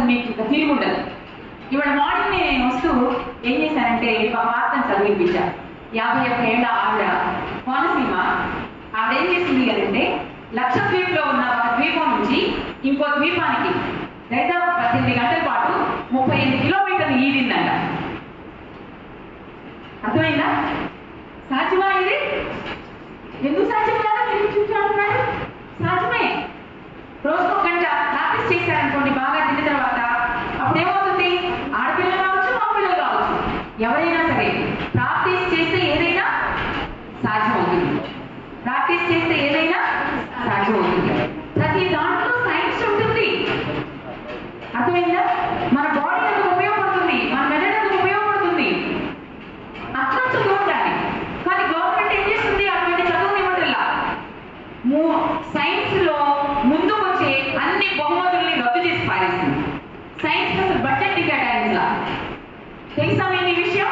అసలు మీకు ఇక తిరిగి ఉండదు. ఇవాళ మార్నింగ్ నేను వస్తూ ఏం చేశానంటే ఒక వార్తను చదివించాను. 51 ఏళ్ల ఆవిడ కోనసీమ ఆవిడ ఏం చేసింది అంటే లక్షద్వీప్లో ఉన్న ఒక ద్వీపం నుంచి ఇంకో ద్వీపానికి దాదాపు 18 గంటల పాటు 38 కిలోమీటర్లు ఈదిందంట. అర్థమైందా? సాధ్యమా ఇది? ఎందుకు సాధ్యం కాదా మీరు చూసుకుంటున్నారు? సాధ్యమే. రోజుకు 1 గంట ప్రాక్టీస్ చేశారనుకోండి, బాగా తిన్న తర్వాత అప్పుడు ఏమవుతుంది? ఆడపిల్లలు కావచ్చు, మగపిల్లలు కావచ్చు, ఎవరైనా సరే ప్రాక్టీస్ చేస్తే ఏదైనా సాధ్యమవుతుంది. ప్రాక్టీస్ చేస్తే ఏదైనా సాధ్యమవుతుంది. ప్రతి దాంట్లో సైన్స్ ఉంటుంది. అర్థమైందా? మన బాడీ ఎందుకు ఉపయోగపడుతుంది, మన మెదడు ఎందుకు ఉపయోగపడుతుంది, అర్థం చదువు ఉండాలి. కానీ గవర్నమెంట్ ఏం చేస్తుంది? అటువంటి చదువు ఇవ్వటల్లా. సైన్స్ లో ముందుకు వచ్చే అన్ని బహుమతుల్ని రద్దు చేసి పారేసింది. సైన్స్ అసలు బడ్జెట్ కేటాయించలా. తెలుసా మీకు ఈ విషయం?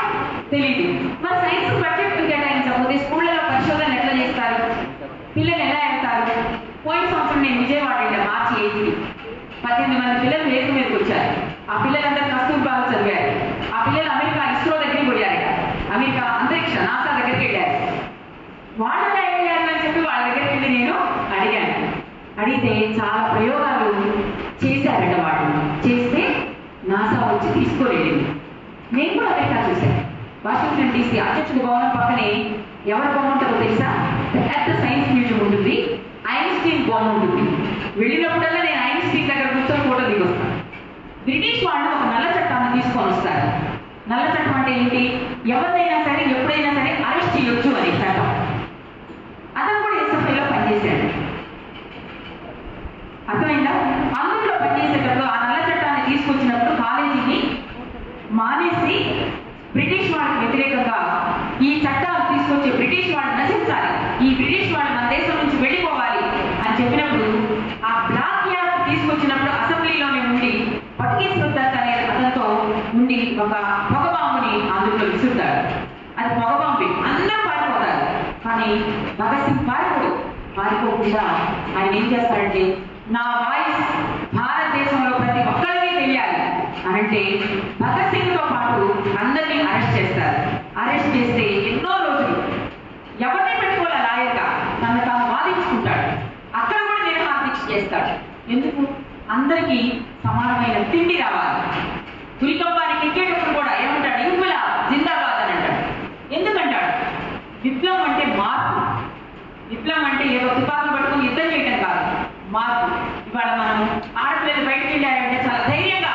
తెలీదు. మరి సైన్స్ బడ్జెట్ కేటాయించకపోతే స్కూళ్ళలో పరిశోధనలు ఎట్లా చేస్తారు? పిల్లలు ఎలా వెళ్తారు? పోయిన సంవత్సరం నేను విజయవాడ వెళ్ళా, మార్చి 8కి 18 మంది పిల్లలు వేదిక మీదకి వచ్చారు. ఆ పిల్లలందరూ కస్తూర్బాగా చదివారు. ఆ పిల్లలు అమెరికా ఇస్రో దగ్గరికి పోయారట. అమెరికా అంతరిక్ష నాసా దగ్గరికి వెళ్ళారు. వాళ్ళు ఎలా వెళ్ళారు అని చెప్పి వాళ్ళ దగ్గరికి వెళ్ళి నేను అడిగాను. అడిగితే చాలా ప్రయోగాలు చేశారట. వాళ్ళు చేస్తే నాసా వచ్చి తీసుకోలేదండి. నేను కూడా అమెరికా చూశాను. వాషింగ్టన్ DC అధ్యక్షుడి భవనం పక్కనే ఎవరి బొమ్మ ఉంటుందో తెలుసా? పెద్ద సైన్స్ మ్యూజియం ఉంటుంది. ఐన్స్టీన్ బొమ్మ ఉంటుంది. వెళ్ళినప్పుడల్లా నేను ఐన్స్టీన్ దగ్గర కూర్చొని ఫోటో దిగొస్తాను. బ్రిటిష్ వాళ్ళు ఒక నల్ల చట్టాన్ని తీసుకొని వస్తారు. నల్ల చట్టం అంటే ఏంటి? ఎవరినైనా సరే ఎప్పుడైనా సరే అరెస్ట్ చేయొచ్చు అని చట్టం. అతను కూడా SFIలో పనిచేశాడు. అర్థమైందా? అందులో పనిచేసేటప్పుడు ఆ నల్ల చట్టాన్ని తీసుకొచ్చినప్పుడు కాలేజీని మానేసి బ్రిటిష్ వాళ్ళకి వ్యతిరేకంగా ఈ చట్టాలు తీసుకొచ్చే బ్రిటిష్ వాళ్ళు నశించాలి, ఈ బ్రిటిష్ వాళ్ళు మన దేశం నుంచి వెళ్ళిపోవాలి అని చెప్పినప్పుడు ఆ బ్లాక్ యాక్ట్ తీసుకొచ్చినప్పుడు అసెంబ్లీలోనే ఉండి పట్కేశ్వర్ దత్ అనే అతనితో ఉండి ఒక పొగబాంబుని అందులో విసురుతాడు. అది పొగబాంబే, అందరూ పారిపోతారు. కానీ భగత్ సింగ్ పారిపోకుండా ఆయన ఏం చేస్తాడంటే, నా వాయిస్ భారతదేశంలో ప్రతి ఒక్కరికి తెలియాలి అనంటే భగత్ సింగ్ తో పాటు అందరినీ అరెస్ట్ చేస్తారు. అరెస్ట్ చేస్తే ఎన్నో రోజులు ఎవరిని పెట్టుకోవాలి లాయర్గా, తను తాను వాదించుకుంటాడు. అక్కడ కూడా నిర్హాదీక్ష చేస్తాడు. ఎందుకు? అందరికీ సమానమైన తిండి రావాలి. పులికొంబానికి ఎక్కేటప్పుడు కూడా ఏమంటాడు? యువల జిందాబాద్ అని అంటాడు. ఎందుకంటాడు? విప్లవం అంటే మార్పు. విప్లవం అంటే ఏదో తుపాకులు పట్టుకుని యుద్ధం చేయటం కాదు, మార్పు. ఇవాళ మనం ఆడపిల్లలు బయటకు వెళ్ళారంటే చాలా ధైర్యంగా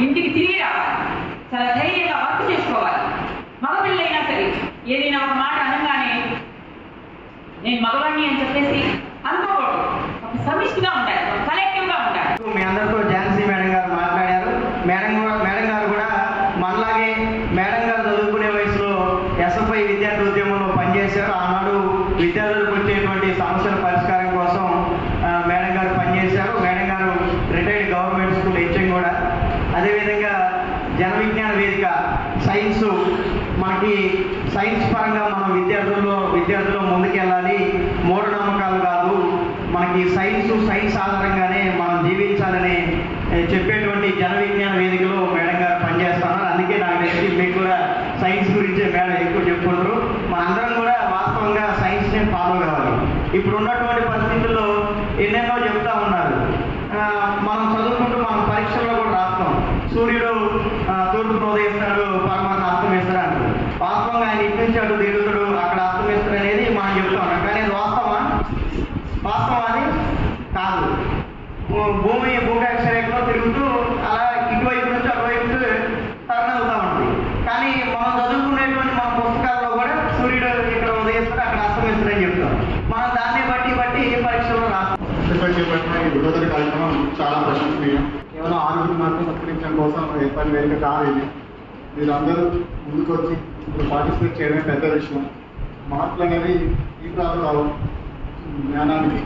ఇంటికి తిరిగి రావాలి, చాలా ధైర్యంగా వర్క్ చేసుకోవాలి. మగపిల్లైనా సరే ఏదైనా ఒక మాట అనగానే నేను మగవాణ్ణి అని చెప్పేసి అనుకోకూడదు. ఒక సమిష్టిగా ఉండాలి, ఒక కలెక్టివ్ గా ఉండాలి. మీ అందరితో ఝాన్సీ మేడం గారు మాట్లాడారు. మేడం గారు కూడా మనలాగే మేడం గారు చదువుకునే వయసులో SFI విద్యార్థి ఉద్యమంలో పనిచేశారు. ఆనాడు విద్యార్థులకు వచ్చేటువంటి సమస్యల పరిష్కారం కోసం మేడం గారు పనిచేశారు. మేడం గారు రిటైర్డ్ గవర్నమెంట్ స్కూల్ HM కూడా. అదేవిధంగా జన విజ్ఞాన వేదిక సైన్స్, మనకి సైన్స్ పరంగా మనం విద్యార్థుల్లో ముందుకెళ్ళాలి, మూఢనమ్మకాలు కాదు, మనకి సైన్స్ ఆధారంగానే మనం జీవించాలని చెప్పేటువంటి జన విజ్ఞాన వేదికలో మేడం గారు పనిచేస్తున్నారు. అందుకే నాకు తెలిసి మీకు కూడా సైన్స్ గురించే మేడం ఎక్కువ చెప్పుకుంటారు. మనందరం కూడా వాస్తవంగా సైన్స్ని ఫాలో కావాలి. ఇప్పుడు ఉన్నటువంటి పరిస్థితుల్లో ఎన్నెన్నో చెప్తా ఉన్నారు. మనం చదువుకుంటూ మనం పరీక్షల్లో కూడా రాస్తాం. సూర్యుడు తూర్పును ఉదయిస్తాడు, పరమాత్మ అస్తమిస్తాడు అంటారు. వాస్తవంగా ఆయన ఇటు నుంచి అటు దిగుతాడు, అక్కడ అస్తమిస్తాడు అనేది మనం చెప్తా ఉన్నాం. కానీ అది వాస్తవం అది కాదు. భూమి అక్షరేఖలో తిరుగుతూ అలా ఇటువైపు నుంచి అటువైపు టర్న్ అవుతా ఉంటుంది. కానీ మనం చదువుకునేటువంటి మన పుస్తకాల్లో కూడా సూర్యుడు ఇక్కడ ఉదయిస్తాడు, అక్కడ అస్తమిస్తాడని చెప్తాం. మనం దాన్ని బట్టి పరీక్షలో రాస్తాం. చేపట్టిన ఈ విభజన కార్యక్రమం చాలా ప్రశంసనీయం. కేవలం ఆరోగ్యం మాత్రం సత్కరించడం కోసం ఏర్పాటు వేదిక కాదు ఇది. మీరందరూ ముందుకొచ్చి ఇప్పుడు పార్టిసిపేట్ చేయడమే పెద్ద విషయం. మార్పులు అనేవి ఈ ప్రాంతాలు జ్ఞానానికి,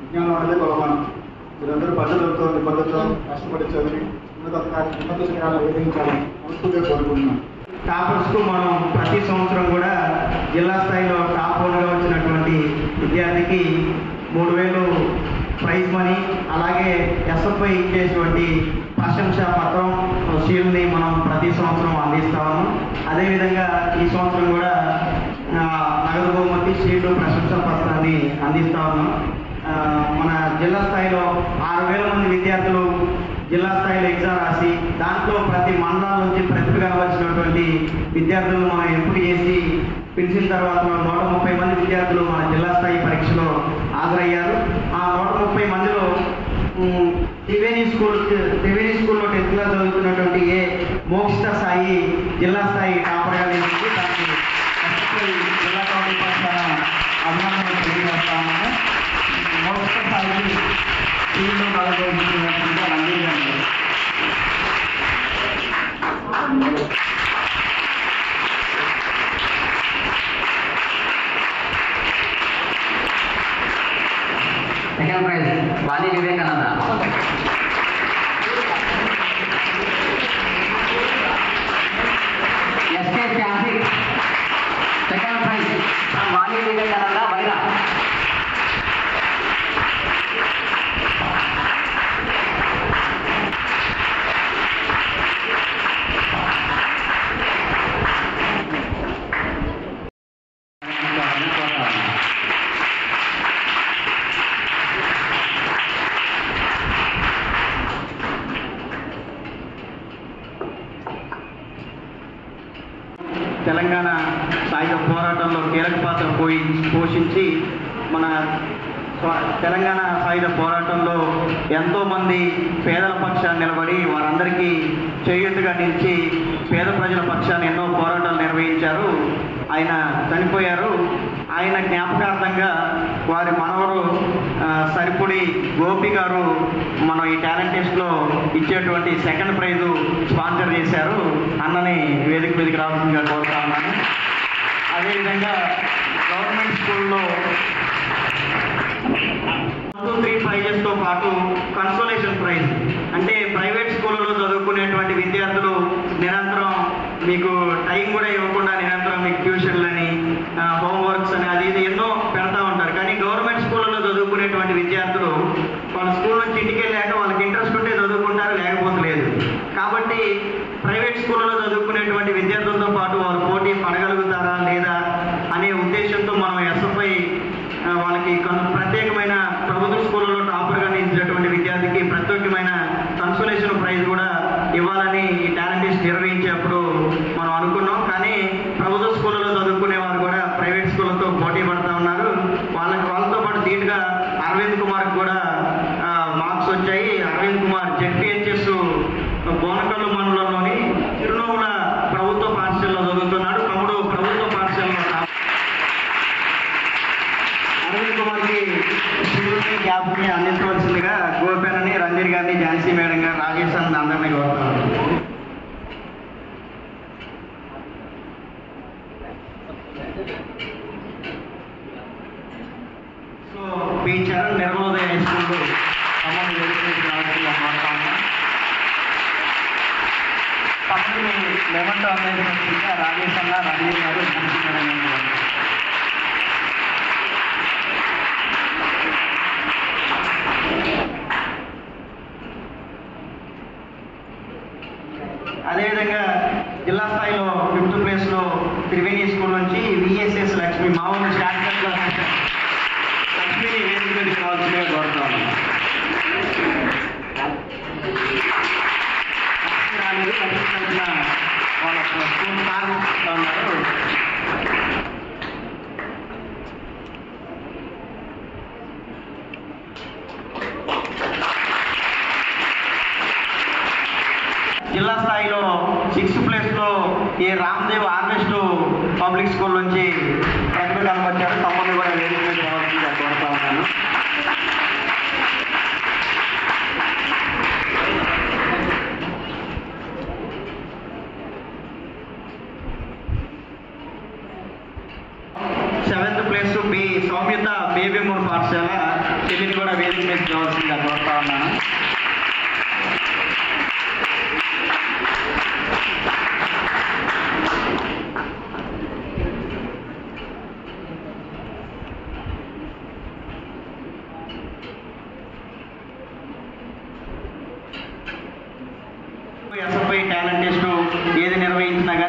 విజ్ఞానం అనేది బలమానం. మీరందరూ పద్ధతులతో నిబద్ధతతో కష్టపడి చదివి ఉన్నత శ్రేయాలు వేధించాలని మనస్ఫూర్తిగా కోరుకుంటున్నాం. టాపర్స్కు మనం ప్రతి సంవత్సరం కూడా జిల్లా స్థాయిలో టాప్ 1గా వచ్చినటువంటి విద్యార్థికి 3000 ప్రైజ్ మనీ, అలాగే SFI ఇచ్చేటువంటి ప్రశంసా పత్రం షీల్డ్ని మనం ప్రతి సంవత్సరం అందిస్తాము. అదేవిధంగా ఈ సంవత్సరం కూడా నగదు బహుమతి షీల్డ్ ప్రశంసా పత్రాన్ని అందిస్తా ఉన్నాం. మన జిల్లా స్థాయిలో 6,000 మంది విద్యార్థులు జిల్లా స్థాయిలో ఎగ్జామ్ రాసి దాంట్లో ప్రతి మండలాల నుంచి ప్రతిభ కనవలసినటువంటి విద్యార్థులను మనం ఎంపిక చేసి పిలిచిన తర్వాత 130 మంది విద్యార్థులు మన జిల్లా స్థాయి పరీక్షలో హాజరయ్యారు. ఆ 130 మందిలో త్రివేణి స్కూల్లో 10th క్లాస్ చదువుతున్నటువంటి మోక్షిత సాయి జిల్లా స్థాయి టాపర్గా నిలిచింది. దానికి జిల్లా కమిటీ పక్షాన అభినందనలు తెలియజేస్తామని మోక్షిత సాయి స్కూల్లో నలభైనటువంటి రంజీవ్ గారు. సెకండ్ ప్రైజ్ వాణి వివేకానంద. ఎస్కే ఫ్యాన్సిక్. సెకండ్ ప్రైజ్ వాణి వివేకానంద వైరా. తెలంగాణ సాయుధ పోరాటంలో కీలక పాత్ర పోషించి మన తెలంగాణ సాయుధ పోరాటంలో ఎంతోమంది పేదల పక్షాన్ని నిలబడి వారందరికీ చేయూతగా నిలిచి పేద ప్రజల పక్షాన్ని ఎన్నో పోరాటాలు నిర్వహించారు. ఆయన చనిపోయారు. ఆయన జ్ఞాపకార్థంగా వారి మనవరు సరిపుడి గోపి గారు మనం ఈ టాలెంట్ టెస్ట్లో ఇచ్చేటువంటి సెకండ్ ప్రైజు స్పాన్సర్ చేశారు. అన్నని వేదిక మీదకి రావాల్సిందిగా కోరుతా ఉన్నాను. అదేవిధంగా గవర్నమెంట్ స్కూల్లో 1, 2, 3 ప్రైజెస్తో పాటు కన్సోలేషన్ ప్రైజ్ అంటే ప్రైవేట్ స్కూళ్ళలో చదువుకునేటువంటి విద్యార్థులు నిరంతరం మీకు టైం కూడా ఇవ్వకుండా నిరంతరం మీకు ట్యూషన్లని హోంవర్క్స్ అని అది ఇది ఎన్నో పెడతా ఉంటారు. కానీ గవర్నమెంట్ స్కూళ్ళలో చదువుకునేటువంటి విద్యార్థులు వాళ్ళ స్కూల్ నుంచి ఇంటికి వెళ్ళాక వాళ్ళకి ఇంట్రెస్ట్ ఉంటే చదువుకుంటారు, లేకపోతే లేదు. కాబట్టి ప్రైవేట్ స్కూళ్ళలో చదువుకునేటువంటి విద్యార్థులతో పాటు వారు పోటీ పడగలుగుతారా లేదా అనే ఉద్దేశంతో మనం ఎస్ఎఫ్ఐ వాళ్ళకి ప్రత్యేకమైన ప్రభుత్వ స్కూళ్ళలో టాపర్గా నిలిచినటువంటి విద్యార్థికి ప్రత్యేకమైన కన్సోలేషన్ ప్రైజ్ కూడా ఇవ్వాలని ఈ టాలెంట్ టెస్ట్ నిర్వహించేప్పుడు మనం అనుకున్నాం. కానీ ప్రభుత్వ స్కూళ్ళలో చదువుకునే వారు కూడా ప్రైవేట్ స్కూళ్ళతో పోటీ పడుతూ ఉన్నారు. వాళ్ళతో పాటు ధీటుగా అరవింద్ కుమార్కి కూడా మార్క్స్ వచ్చాయి. అరవింద్ కుమార్ జెడ్పీహెచ్ఎస్ బోనకల్లు మండలంలోని చిరునవ్వుల ప్రభుత్వ పాఠశాలలో చదువుతున్నాడు. తమ్ముడు ప్రభుత్వ పాఠశాలలో. అరవింద్ కుమార్కి షూర్ని క్యాప్ని అందించవలసిందిగా గోపెనని రంజీర్ గారిని ఝాన్సీ మేడం గారు రాజేష్ అని అందరినీ కోరుతారు. So P Charan Nirmodaya high school తమను రావాల్సిందిగా కోరుతా ఉన్నాం. తమని లెవెంత్ అందించవలసిందిగా రాజేష్ అన్న రంజీర్ గారు ఝాన్సీ మేడం గారు. అదేవిధంగా జిల్లా స్థాయిలో 5th ప్లేస్లో త్రివేణి స్కూల్ నుంచి విఎస్ఎస్ లక్ష్మి మామూలు స్టాండర్డ్లో లక్ష్మిని వేదిక మీదకి రావాల్సిందిగా కోరుతాను. వాళ్ళ స్కూల్ ప్రారంభిస్తూ ఉన్నారు. జిల్లా స్థాయిలో 6th ప్లేస్లో రామ్దేవ్ ఆర్నెస్ట్ పబ్లిక్ స్కూల్ నుంచి ప్రతిభ కనబచ్చారు. తమ్ముడు కూడా వేదిక మీద రావాల్సిందిగా కోరుతా ఉన్నాను. సెవెంత్ ప్లేస్ బి సౌమ్యత బేబీమూర్ పాఠశాల చెల్లిని కూడా వేదిక మీద రావాల్సిందిగా కోరుతా ఉన్నాను.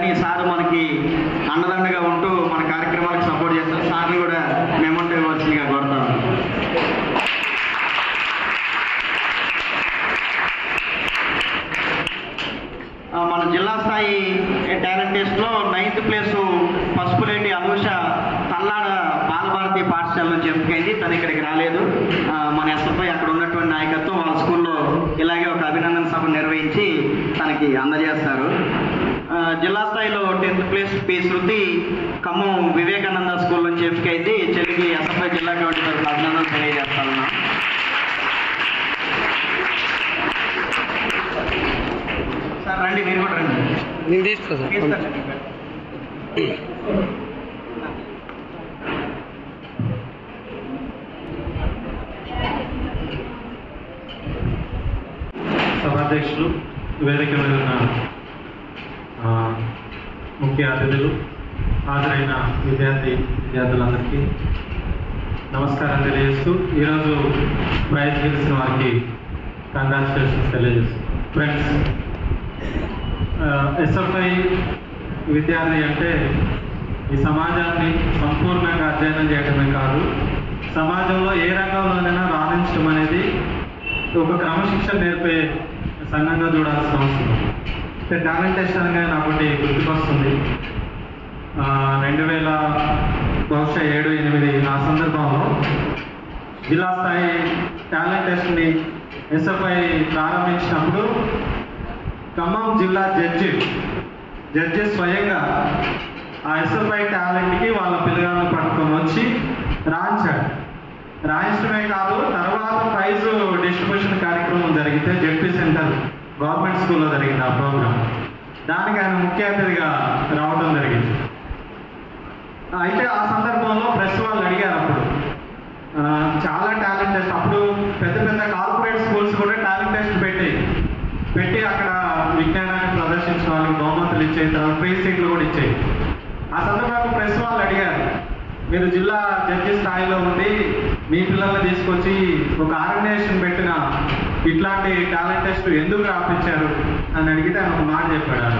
కానీ సార్ మనకి అండదండగా ఉంటూ మన కార్యక్రమాలకు సపోర్ట్ చేస్తారు. సార్ని కూడా మెమోంటో ఇవ్వాల్సిందిగా కోరుతాను. మన జిల్లా స్థాయి టాలెంట్ టెస్ట్లో 9th ప్లేస్ పసుపులేటి అనూష తల్లాడ బాలభారతి పాఠశాల నుంచి ఎంపికైంది. తను ఇక్కడికి రాలేదు. మన ఎస్ఎఫ్ఐ అక్కడ ఉన్నటువంటి నాయకత్వం వాళ్ళ స్కూల్లో ఇలాగే ఒక అభినందన సభ నిర్వహించి తనకి అందజేస్తారు. జిల్లా స్థాయిలో 10th ప్లేస్ పి శృతి ఖమ్మం వివేకానంద స్కూల్ నుంచి ఎంపికైంది. చెల్లికి ఎస్ఎఫ్ఐ జిల్లా కమిటీ తరఫున అభినందనలు తెలియజేస్తాను. సార్ రండి, మీరు కూడా రండి. నేను తీస్తాను సభాధ్యక్షులు, వేదిక మీద ఉన్న ముఖ్య అతిథులు, హాజరైన విద్యార్థులందరికీ నమస్కారం తెలియజేస్తూ ఈరోజు ప్రైజ్ గెలిచిన వారికి కంగ్రాచులేషన్స్ తెలియజేస్తూ, ఫ్రెండ్స్, ఎస్ఎఫ్ఐ విద్యార్థి అంటే ఈ సమాజాన్ని సంపూర్ణంగా అధ్యయనం చేయడమే కాదు, సమాజంలో ఏ రంగంలోనైనా రాణించడం అనేది ఒక క్రమశిక్షణ నేర్పే సంఘంగా చూడాల్సిన అవసరం. టాలెంట్ టెస్ట్ అనగా నాకు ఒకటి గుర్తుకొస్తుంది. 2007-8 ఆ సందర్భంలో జిల్లా స్థాయి టాలెంట్ టెస్ట్ని ఎస్ఎఫ్ఐ ప్రారంభించినప్పుడు ఖమ్మం జిల్లా జడ్జి స్వయంగా ఆ ఎస్ఎఫ్ఐ టాలెంట్కి వాళ్ళ పిల్లగాలను పట్టుకొని వచ్చి రాయించడమే కాదు, తర్వాత ప్రైజ్ డిస్ట్రిబ్యూషన్ కార్యక్రమం జరిగితే జెడ్పీ సెంటర్ గవర్నమెంట్ స్కూల్లో జరిగింది ఆ ప్రోగ్రాం. దానికి ఆయన ముఖ్య అతిథిగా రావడం జరిగింది. అయితే ఆ సందర్భంలో ప్రెస్ వాళ్ళు అడిగారు, అప్పుడు చాలా టాలెంట్ టెస్ట్, అప్పుడు పెద్ద పెద్ద కార్పొరేట్ స్కూల్స్ కూడా టాలెంట్ టెస్ట్ పెట్టి అక్కడ విజ్ఞానాన్ని ప్రదర్శించిన వాళ్ళకి బహుమతులు ఇచ్చేది, తర్వాత ఫ్రీ సీట్లు కూడా ఇచ్చేది. ఆ సందర్భంలో ప్రెస్ వాళ్ళు అడిగారు, మీరు జిల్లా జడ్జి స్థాయిలో ఉండి మీ పిల్లల్ని తీసుకొచ్చి ఒక ఆర్గనైజేషన్ పెట్టిన ఇట్లాంటి టాలెంట్ టెస్ట్ ఎందుకు రాపించారు అని అడిగితే ఆయన ఒక మాట చెప్పాడు.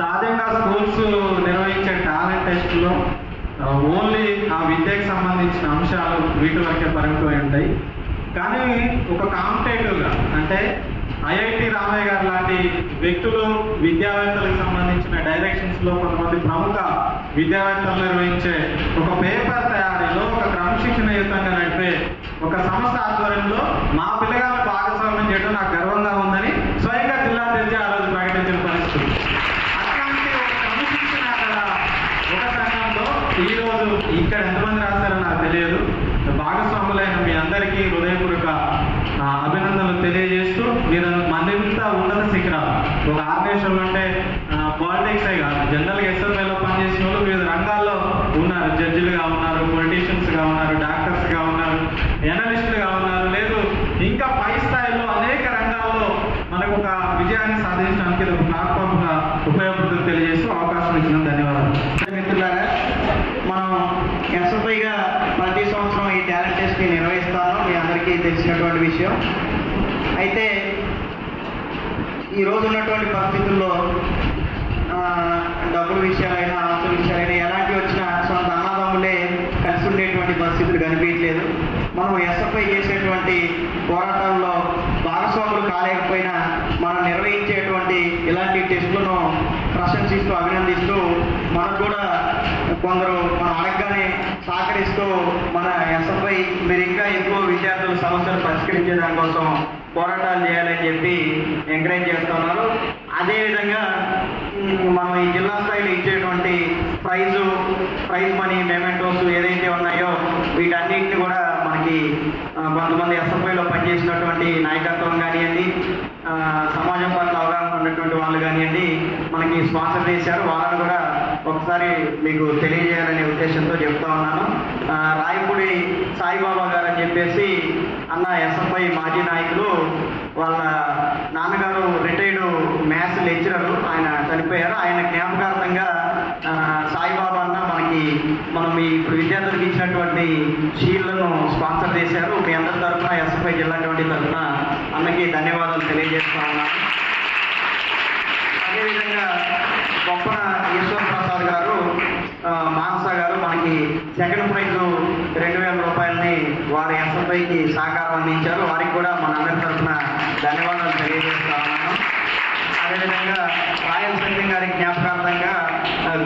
సహజంగా స్కూల్స్ నిర్వహించే టాలెంట్ టెస్ట్లో ఓన్లీ ఆ విద్యకు సంబంధించిన అంశాలు వీటి వరకే పరిమితమై ఉంటాయి. కానీ ఒక కాంపిటేటివ్గా అంటే ఐఐటి రామయ్య గారు లాంటి వ్యక్తులు, విద్యావేత్తలకు సంబంధించిన డైరెక్షన్స్లో కొంతమంది ప్రముఖ విద్యావేత్తలు నిర్వహించే ఒక పేపర్ తయారీలో ఒక క్రమశిక్షణయుతంగా నడిపే ఒక సంస్థ ఆధ్వర్యంలో మా పిల్లగాలను భాగస్వామ్యం చేయడం నాకు గర్వంగా ఉందని స్వయంగా జిల్లా జడ్జి ఆ రోజు ప్రకటించిన పరిస్థితి. అట్లాంటి ఒక క్రమశిక్షణ గల ఒక సంఘంలో ఈరోజు ఇక్కడ ఎంతమంది రాశారో నాకు తెలియదు. భాగస్వాములైన మీ అందరికీ హృదయపూర్వక అభినందనలు తెలియజేస్తూ, మీరు మరింత ఉన్నత శిఖరాలు ఒక ఆర్గనైజేషన్ అంటే పాలిటిక్సే కాదు, జనరల్గా ఎస్ఎఫ్ఐలో పనిచేసిన వాళ్ళు వివిధ రంగాల్లో ఉన్నారు. జడ్జిలుగా ఉన్నారు, పొలిటీషియన్స్గా ఉన్నారు, డాక్టర్స్గా ఉన్నారు, ఎనలిస్టులుగా ఉన్నారు, లేదు ఇంకా పై స్థాయిలో అనేక రంగాల్లో మనకు ఒక విజయాన్ని సాధించడానికి ఇది ఒక ప్లాట్ఫామ్గా ఉపయోగపడుతుంది తెలియజేస్తూ అవకాశం ఇచ్చిన ధన్యవాదాలు. మిత్రులారా, మనం ఎస్ఎఫ్ఐగా ప్రతి సంవత్సరం ఈ టాలెంట్ టెస్ట్ని నిర్వహిస్తాను, మీ అందరికీ తెలిసినటువంటి విషయం. అయితే ఈరోజు ఉన్నటువంటి పరిస్థితుల్లో డబ్బుల విషయాలైనా ఆస్తుల విషయాలైనా ఎలాంటి వచ్చినా సొంత అన్నదమ్ములే కలిసి ఉండేటువంటి పరిస్థితులు కనిపించలేదు. మనం ఎస్ఎఫ్ఐ చేసేటువంటి పోరాటాల్లో భాగస్వాములు కాలేకపోయినా మనం నిర్వహించేటువంటి ఇలాంటి టెస్టులను ప్రశంసిస్తూ అభినందిస్తూ మనకు కూడా కొందరు మనం అడగగానే సహకరిస్తూ మన ఎస్ఎఫ్ఐ మీరు ఇంకా ఎక్కువ విద్యార్థుల సమస్యలు పరిష్కరించే దానికోసం పోరాటాలు చేయాలని చెప్పి ఎంకరేజ్ చేస్తున్నారు. అదేవిధంగా మనం ఈ జిల్లా స్థాయిలో ఇచ్చేటువంటి ప్రైజ్ మనీ, మెమెంటోస్ ఏదైతే ఉన్నాయో వీటన్నిటిని కూడా మనకి కొంతమంది ఎస్ఎఫ్ఐలో పనిచేసినటువంటి నాయకత్వం కానివ్వండి, సమాజం పట్ల అవగాహన ఉన్నటువంటి వాళ్ళు కానివ్వండి మనకి స్పాన్సర్ చేశారు. వాళ్ళని కూడా ఒకసారి మీకు తెలియజేయాలనే ఉద్దేశంతో చెప్తా ఉన్నాను. రాయపూడి సాయిబాబా గారు అని చెప్పేసి అన్న ఎస్ఎఫ్ఐ మాజీ నాయకులు, వాళ్ళ నాన్నగారు రిటైర్డ్ మ్యాథ్స్ లెక్చరర్, ఆయన చనిపోయారు. ఆయన జ్ఞాపకార్థంగా సాయిబాబా అన్న మనం ఇప్పుడు విద్యార్థులకు ఇచ్చినటువంటి షీల్డ్లను స్పాన్సర్ చేశారు. మీ అందరి తరఫున ఎస్ఎఫ్ఐ జిల్లా కమిటీ తరఫున అన్నకి ధన్యవాదాలు తెలియజేస్తా ఉన్నాను. అదేవిధంగా సెకండ్ ప్రైజ్ 2,000 రూపాయలని వారి ఎస్ఎఫ్ఐకి సహకారం అందించారు. వారికి కూడా మనందరి తరఫున ధన్యవాదాలు తెలియజేస్తా ఉన్నాను. అదేవిధంగా రాయల్ సత్యం గారి జ్ఞాపకార్థంగా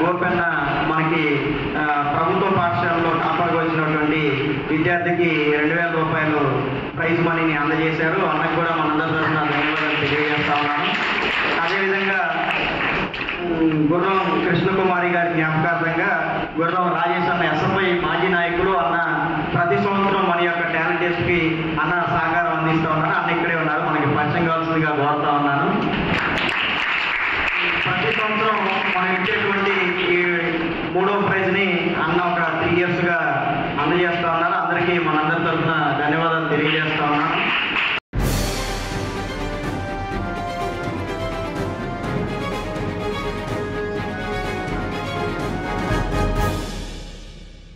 గోపెన్న మనకి ప్రభుత్వ పాఠశాలలో టాపర్గా వచ్చినటువంటి విద్యార్థికి 2,000 రూపాయలు ప్రైజ్ మనీని అందజేశారు. అన్నకు కూడా మనందరి తరఫున ధన్యవాదాలు తెలియజేస్తా ఉన్నాను. అదేవిధంగా గుర్రం కృష్ణకుమారి గారి జ్ఞాపకార్థంగా గుర్రం రాజేష్ అన్న ఎస్ఎఫ్ఐ మాజీ నాయకులు అన్న ప్రతి సంవత్సరం మన యొక్క టాలెంట్ టెస్ట్కి అన్న సహకారం అందిస్తూ ఉన్నారు. అన్న ఇక్కడే ఉన్నారు, మనకి పరిచయం కావాల్సిందిగా కోరుతా ఉన్నాను. ప్రతి సంవత్సరం మనం ఇచ్చేటువంటి ఈ 3వ ప్రైజ్ని అన్న ఒక 3 yearsగా అందజేస్తా ఉన్నారు. అందరికీ మనందరి తరఫున ధన్యవాదాలు తెలియజేస్తా ఉన్నాను.